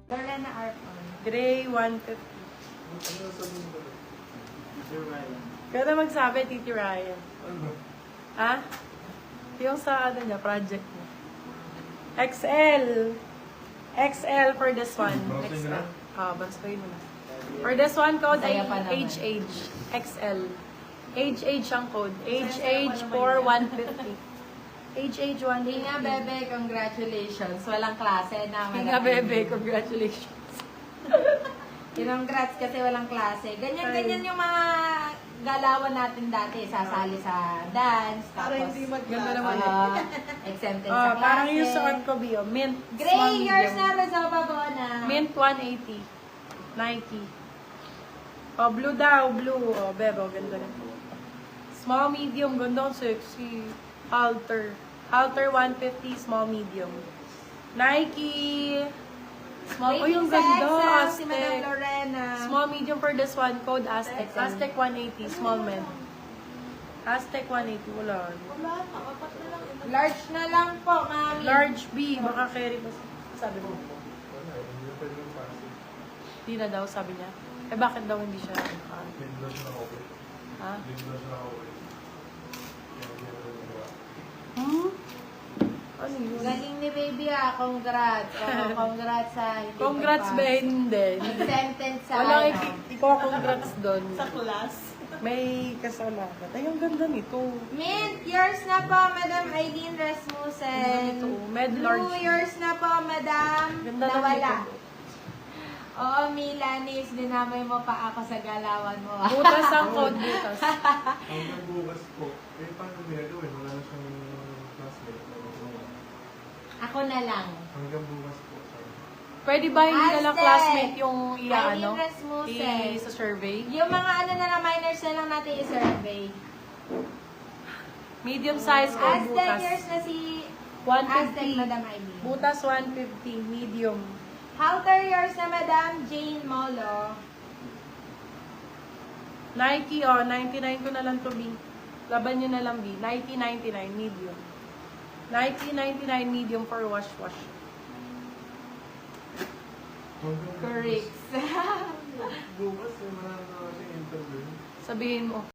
Lorena Arpon. Gray 150. Kaya na magsabi, Titi Ryan. Ha? Yung sa ano niya, project niya. XL. XL for this one. XL. Bansoy mo na. For this one, code ay Masaya pa naman. HH. XL. HH ang code. HH for 150. HH 150. Hinga Bebe, congratulations. Walang klase na. Hinga Bebe, congratulations. Congrats kasi walang klase. Ganyan-ganyan yung mga galawan natin dati. Sasali sa dance. Para Tapos, hindi maganda naman. exempted sa klase. Parang yung suot ko, Bio. Mint. small Gray, yours medium. na. Resolve Bona. Mint 180. Nike. Blue daw. Blue. Bebo. Ganda rin. Small, medium. Ganda. Sexy. Halter. Halter 150. Small, medium. Nike. Small. Oh, yung Rating sa ganda. XL, si Madam Aztec. Lorena. Small, medium for this one. Code Aztec. XL. Aztec 180. Small men. Aztec 180. Wala. Large na lang po, mami. Large B. Baka carry pa. Sabi mo. Hindi na daw, sabi niya. Eh, bakit daw hindi siya? Ha? Hmm? Ano yun? Galing ni baby congrats. Congrats sa hindi Congrats pa- ba? Hindi. Exempted sa Walang ano. iko-congrats doon. Sa class. May kasalanan. Ay, ang ganda nito. Mint, yours na po, Madam Aileen Ang ganda Rasmussen. nito. Med Blue, large. yours na po, Madam. Ganda na Nawala. nito. Oo, Milanis, dinamay mo pa ako sa galawan mo. Butas ang code, butas. Hanggang bukas po. Eh, paano ginagawin? Wala na siyang classmate. Ako na lang. Hanggang bukas po. Pwede ba hindi na lang Aztec. classmate yung Aileen ano? Rasmussen. Sa survey? Yung mga ano na lang, minors na lang natin i-survey. Medium size code, Aztec, butas. yours na si Aztec, 150. Madam Aileen. Butas 150. Medium. Halter, yours na Madam Jane Molo. Nike, 99 ko na lang to, B. Laban nyo na lang, B. Nike, 99, medium. Nike, 99, medium for wash. Hanggang Correct. bukas, eh, marami na kasi interview. Sabihin mo.